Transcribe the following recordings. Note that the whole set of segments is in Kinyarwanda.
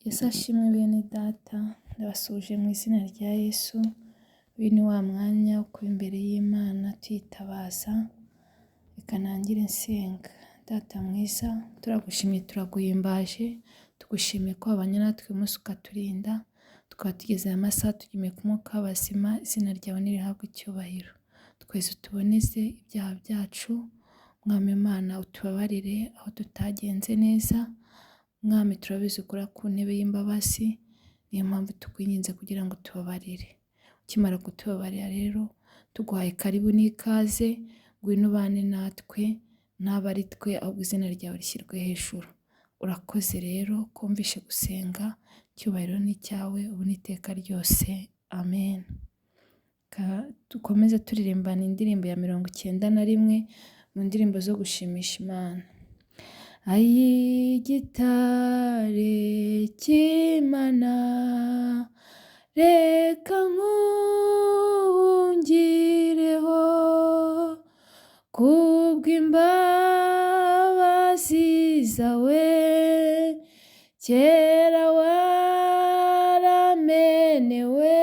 Yesu ashimwe bene data, ndabasuhuje mu izina rya Yesu. Uyu ni wa mwanya wo kuba imbere y'Imana tuyitabaza, reka nangire nsenga. Data mwiza, turagushimye turaguhimbaje, tugushimiye ko wabanye natwe uyu munsi ukaturinda, tukaba tugeze aya masaha tugiye ku mwuka w'abazima, izina ryawe nirihabwe icyubahiro. Twese utuboneze ibyaha byacu, Mwami Imana utubabarire aho tutagenze neza. Mwami turabizi ukora ku ntebe y'imbabazi, niyo mpamvu tukwinginze kugira ngo tubabarire. Ukimara kutubabarira rero, tuguhaye karibu n'ikaze, ngwino ubane natwe, ntabe ari twe ahubwo izina ryawe rishyirwe hejuru. Urakoze rero kumvishe gusenga, icyubahiro ni icyawe ubu n'iteka ryose, amen. Dukomeze turirimbana indirimbo ya 91 mu ndirimbo zo gushimisha Imana. Ay'igitare cy'Imana, reka nkungireho, kubw'imbabazi zawe, kera waramenewe,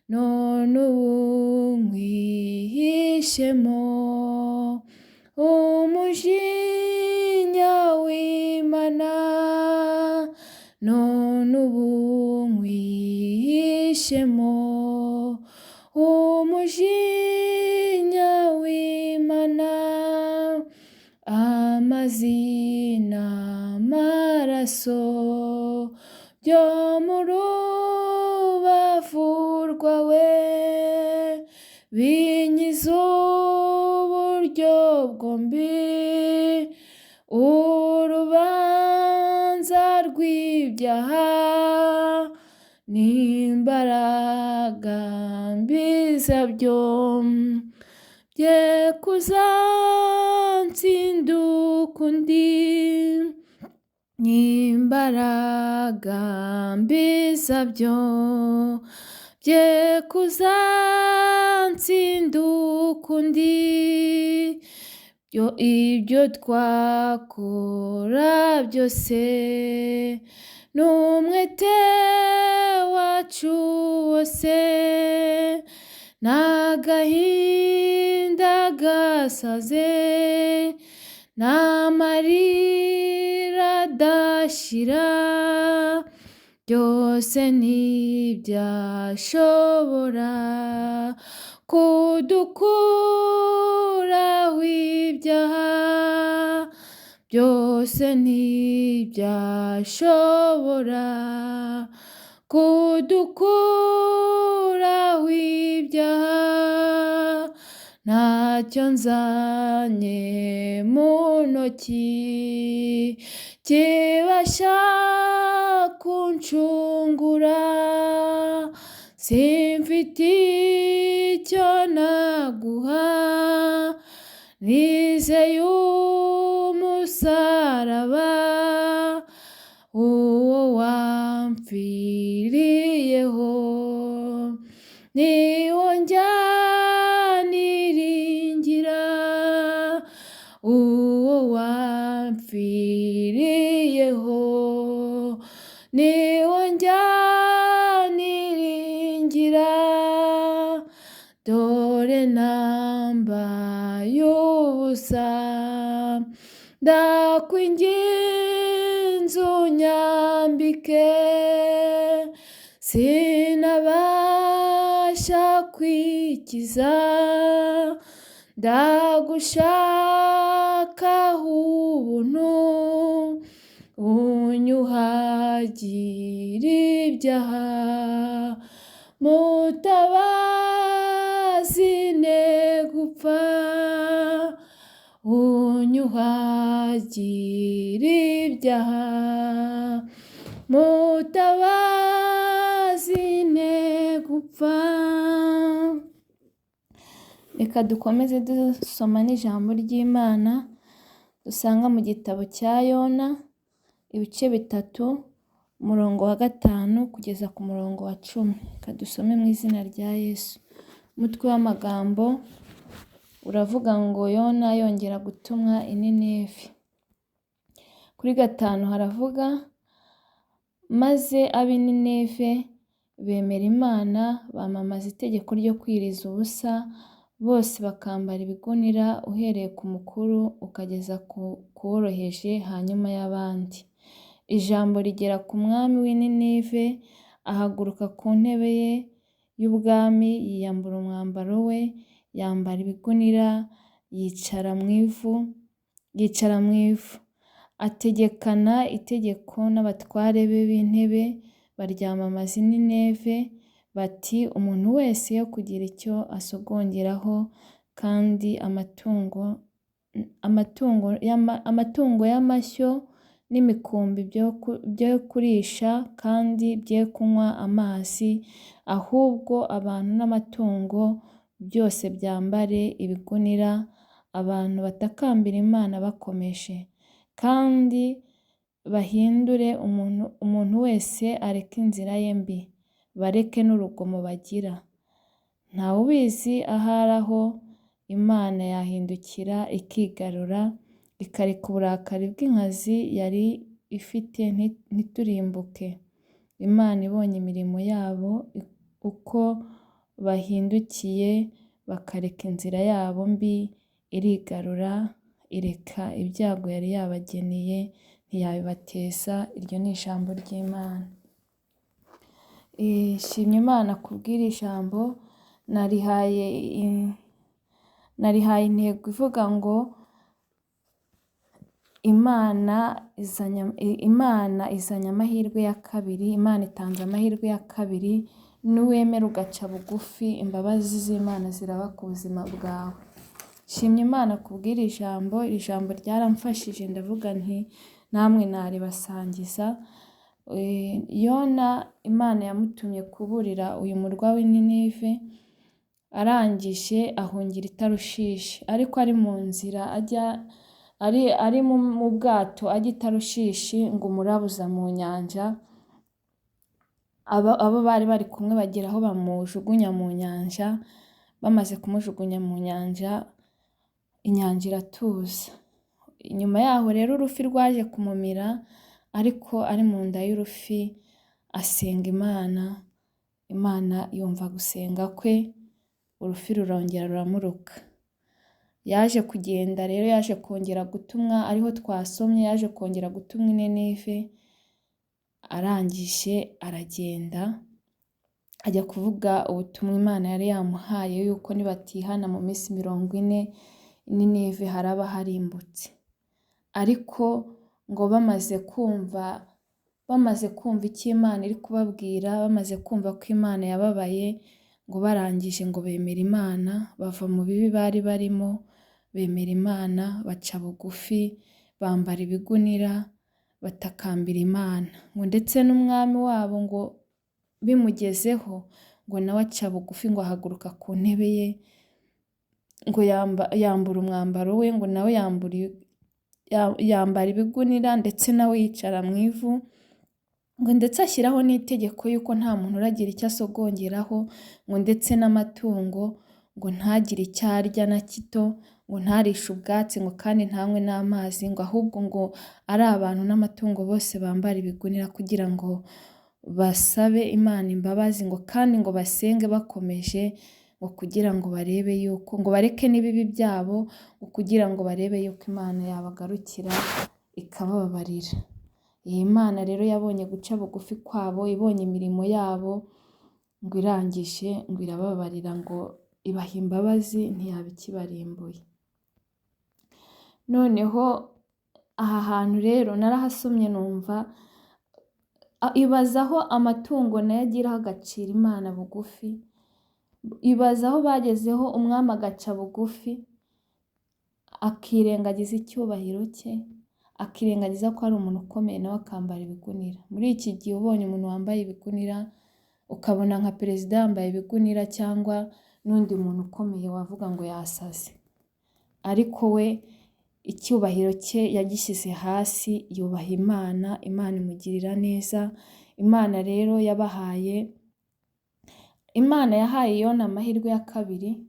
none ubu nkwihishemo umujinya w'Imana, none ubu nkwihishemo umujinya w'Imana. Amazina amaraso byo mu rubavu rwawe, binkiza uburyo bwombi, urubanza rw'ibyaha n'imbaraga mbi zabyo, bye kuzansinda ukundi, n'imbaraga mbi zabyo, bye kuzansinda ukundi. Ibyo twakora byose n'umwete wacu wose, n'agahinda gasaze, n'amarira adashira, byose ntibyashobora kudukuraho ibyaha, byose ntibyashobora kudukuraho ibyaha. Ntacyo nzanye mu ntoki kibasha kunshungura, simfite icyo naguha, nizeye umusaraba, uwo wampfiriyeho, niwo njyaniringira, uwo wampfiriyeho, niwo njyaniringira. Dore nambaye ubusa, ndakwinginze unyambike, sinabasha kwikiza, ndagushakaho ubuntu, unyuhagire ibyaha, mutabazi ne gupfa, unyuhagire ibyaha, mutabazi ne gupfa. Reka dukomeze dusoma n'ijambo ry'Imana dusanga mu gitabo cya Yona, ibice 3, umurongo wa 5 kugeza ku murongo wa 10. Reka dusome mu izina rya Yesu. Umutwe w'amagambo uravuga ngo Yona yongera gutumwa i Nineve. Kuri 5 haravuga maze ab'i Nineve bemera Imana, bamamaza itegeko ryo kwiyiriza ubusa, bose bakambara ibigunira uhereye ku mukuru ukageza ku woroheje hanyuma y'abandi. Ijambo rigera ku mwami w'i Nineve, ahaguruka ku ntebe ye y'ubwami, yiyambura umwambaro we, yambara ibigunira, yicara mu ivu. Ategekana itegeko n'abatware be b'intebe, baryamamaza i Nineve, bati umuntu wese yo kugira icyo asogongeraho, kandi amatungo y'amashyo n'imikumbi byo kurisha, kandi bye kunywa amazi, ahubwo abantu n'amatungo byose byambare ibigunira, abantu batakambira Imana bakomeje, kandi bahindure umuntu wese areke inzira ye mbi, bareke n'urugomo bagira. Ntawe ubizi ahari aho Imana yahindukira ikigarura, ikareka uburakari bw'inkazi yari ifite ntiturimbuke. Imana ibonye imirimo yabo, uko bahindukiye bakareka inzira yabo mbi, irigarura, ireka ibyago yari yabageneye, ntiyabibateza. Iryo ni ijambo ry'Imana. Shimye Imana kubw'iri jambo, narihaye intego ivuga ngo Imana izanye amahirwe ya kabiri. Imana itanze amahirwe ya kabiri, nuwemera ugaca bugufi, imbabazi z'Imana ziraba ku buzima bwawe. Shimye Imana kubw'iri jambo. Iri jambo ryaramfashije, ndavuga nti namwe naribasangiza. Yona Imana yamutumye kuburira uyu murwa w'i Nineve, arangije ahungira i Tarushishi, ariko ari mu nzira ari mu bwato ajya i Tarushishi, ngo umurabuza mu nyanja. Abo bari bari kumwe bagera aho bamujugunya mu nyanja. Bamaze kumujugunya mu nyanja, inyanja iratuza. Inyuma yaho rero urufi rwaje kumumira, ariko ari mu nda y'urufi asenga Imana. Imana yumva gusenga kwe, urufi rurongera ruramuruka. Yaje kugenda rero, yaje kongera gutumwa, ariho twasomye, yaje kongera gutumwa i Nineve. Arangije aragenda ajya kuvuga ubutumwa Imana yari yamuhaye, yuko nibatihana mu minsi 40 i Nineve haraba harimbutse. Ariko ngo bamaze kumva icyo Imana iri kubabwira, bamaze kumva ko Imana yababaye, ngo barangije ngo bemera Imana, bava mu bibi bari barimo, bemera Imana, baca bugufi, bambara ibigunira, batakambira Imana. Ngo ndetse n'umwami wabo ngo bimugezeho, ngo nawe aca bugufi, ngo ahaguruka ku ntebe ye, ngo yambura umwambaro we, ngo nawe yambara ibigunira, ndetse nawe yicara mu ivu. Ngo ndetse ashyiraho n'itegeko yuko nta muntu uragira icyo asogongeraho, ngo ndetse n'amatungo ngo ntagire icyo arya na kito, ngo ntarishe ubwatsi, ngo kandi ntanywe n'amazi, ngo ahubwo ngo ari abantu n'amatungo bose bambara ibigunira, kugira ngo basabe Imana imbabazi, ngo kandi ngo basenge bakomeje, ngo kugira ngo barebe yuko, ngo bareke n'ibibi byabo, ngo kugira ngo barebe yuko Imana yabagarukira ikababarira. Iyi Mana rero yabonye guca bugufi kwabo, ibonye imirimo yabo, ngo irangije ngo irababarira, ngo ibaha imbabazi, ntiyaba ikibarimbuye. Noneho aha hantu rero narahasomye numva, ibazaho amatungo nayo agiraho agacira Imana bugufi. Ibazaho bagezeho umwami agaca bugufi, akirengagiza icyubahiro cye, akirengagiza ko ari umuntu ukomeye, nawe akambara ibigunira. Muri iki gihe ubonye umuntu wambaye ibigunira, ukabona nka perezida yambaye ibigunira, cyangwa n'undi muntu ukomeye, wavuga ngo yasaze. Ariko we icyubahiro cye yagishyize hasi, yubaha Imana, Imana imugirira neza. Imana rero Imana yahaye Yona amahirwe ya kabiri,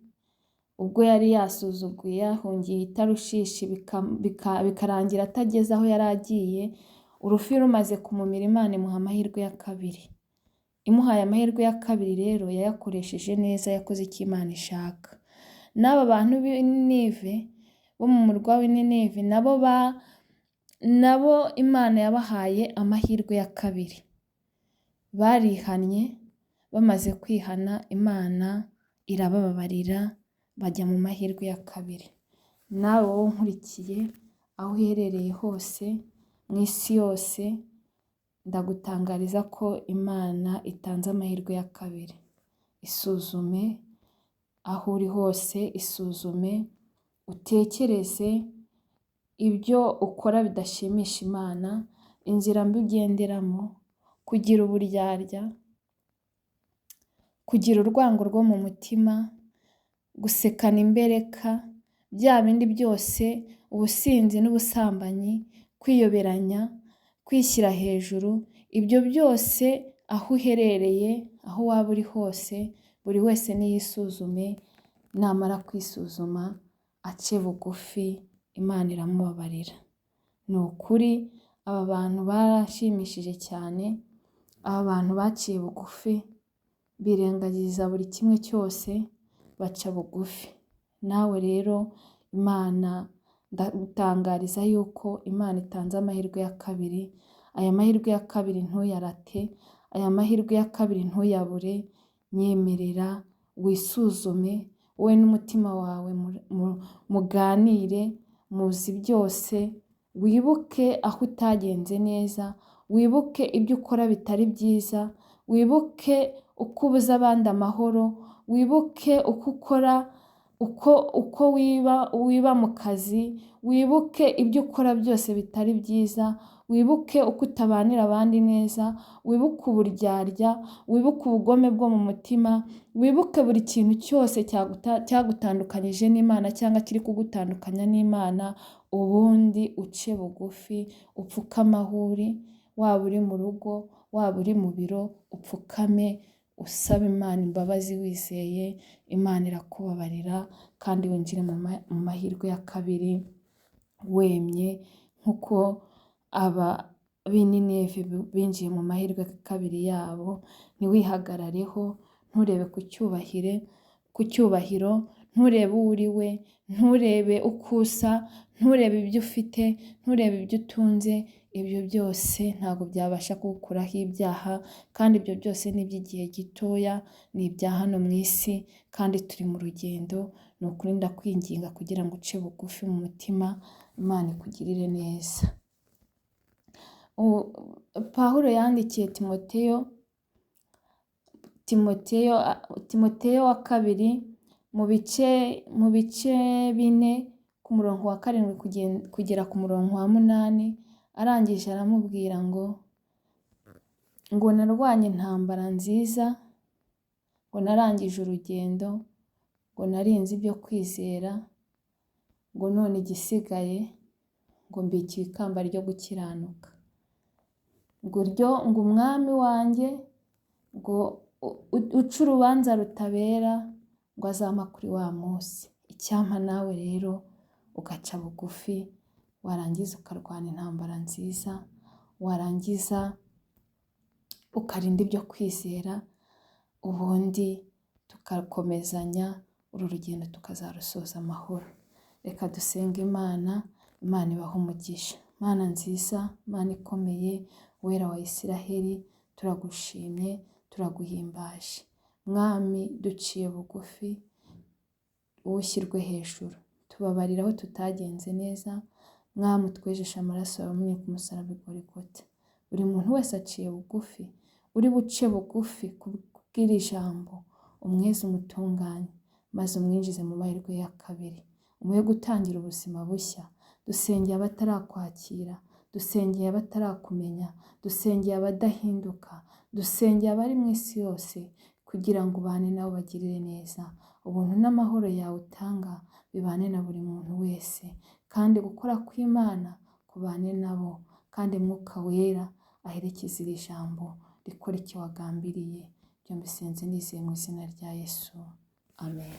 ubwo yari yasuzuguye, yahungiye i Tarushishi, bikarangira atageze aho yari agiye. Urufi rumaze kumumira, Imana imuha amahirwe ya kabiri. Imuhaye amahirwe ya kabiri rero yayakoresheje neza, yakoze icyo Imana ishaka. N'aba bantu b'i Ninive, bo mu murwa w'i Ninive, nabo Imana yabahaye amahirwe ya kabiri. Barihannye, bamaze kwihana Imana irabababarira, bajya mu mahirwe ya kabiri. Nawe wowe unkurikiye aho uherereye hose mu isi yose, ndagutangariza ko Imana itanze amahirwe ya kabiri. Isuzume aho uri hose, isuzume utekereze ibyo ukora bidashimisha Imana, inzira mbi ugenderamo, kugira uburyarya, kugira urwango rwo mu mutima, gusekana imbereka, bya bindi byose, ubusinzi n'ubusambanyi, kwiyoberanya, kwishyira hejuru, ibyo byose aho uherereye, aho waba uri hose, buri wese niyisuzume, namara kwisuzuma ace bugufi, Imana iramubabarira. Ni ukuri aba bantu barashimishije cyane, aba bantu baciye bugufi, birengagiza buri kimwe cyose, baca bugufi. Nawe rero Imana ndagutangariza yuko Imana itanze amahirwe ya kabiri. Aya mahirwe ya kabiri ntuyarate, aya mahirwe ya kabiri ntuyabure. Nyemerera wisuzume, wowe n'umutima wawe muganire, muzi byose, wibuke aho utagenze neza, wibuke ibyo ukora bitari byiza, wibuke uko ubuza abandi amahoro, wibuke uko ukora, uko wiba mu kazi, wibuke ibyo ukora byose bitari byiza, wibuke uko utabanira abandi neza, wibuke uburyarya, wibuke ubugome bwo mu mutima, wibuke buri kintu cyose cyagutandukanyije n'Imana cyangwa kiri kugutandukanya n'Imana, ubundi uce bugufi, upfukame aho uri, waba uri mu rugo, waba uri mu biro, upfukame usaba Imana imbabazi wizeye, Imana irakubabarira kandi winjire mu mahirwe ya kabiri wemye, nk'uko aba b'i Ninive binjiye mu mahirwe ya kabiri yabo. Ntiwihagarareho, nturebe ku cyubahiro, nturebe uwo uri we, nturebe uko usa, nturebe ibyo ufite, nturebe ibyo utunze. Ibyo byose ntabwo byabasha kugukuraho ibyaha, kandi ibyo byose ni iby'igihe gitoya, ni ibya hano mu isi, kandi turi mu rugendo. Ni ukuri ndakwinginga kugira ngo uce bugufi mu mutima, Imana ikugirire neza. Pawulo yandikiye Timoteyo wa kabiri mu bice 4 ku murongo wa 7 kugera ku murongo wa 8, arangije aramubwira ngo narwanye intambara nziza, ngo narangije urugendo, ngo narinze ibyo kwizera, ngo none igisigaye ngo mbikiwe ikamba ryo gukiranuka, ngo umwami wanjye ngo uca urubanza rutabera, ngo azampa kuri wa munsi. Icyampa nawe rero ugaca bugufi, warangiza ukarwana intambara nziza, warangiza ukarinda ibyo kwizera, ubundi tugakomezanya uru rugendo tukazarusoza amahoro. Reka dusenge Imana ibahe umugisha. Mana nziza, Mana ikomeye, Wera wa Isiraheli, turagushimye, turaguhimbaje. Mwami, duciye bugufi, wowe ushyirwe hejuru. Tubabarira aho tutagenze neza, Mwami utwejeshe amaraso yawe wamenye ku musaraba i Golgotha. Buri muntu wese aciye bugufi, uri buce bugufi kubw'iri jambo, umweze umutunganye, maze umwinjize mu mahirwe ya kabiri, umuhe gutangira ubuzima bushya. Dusengeye abatarakwakira, dusengeye abatarakumenya, dusengeye abadahinduka, dusengeye abari mu isi yose, kugira ngo ubane nabo bagirire neza. Ubuntu n'amahoro yawe utanga bibane na buri muntu wese, kandi gukora kw'Imana kubane nabo, kandi Mwuka Wera aherekeze iri jambo rikora icyo wagambiriye. Ibyo mbisenze nizeye mu izina rya Yesu, amen.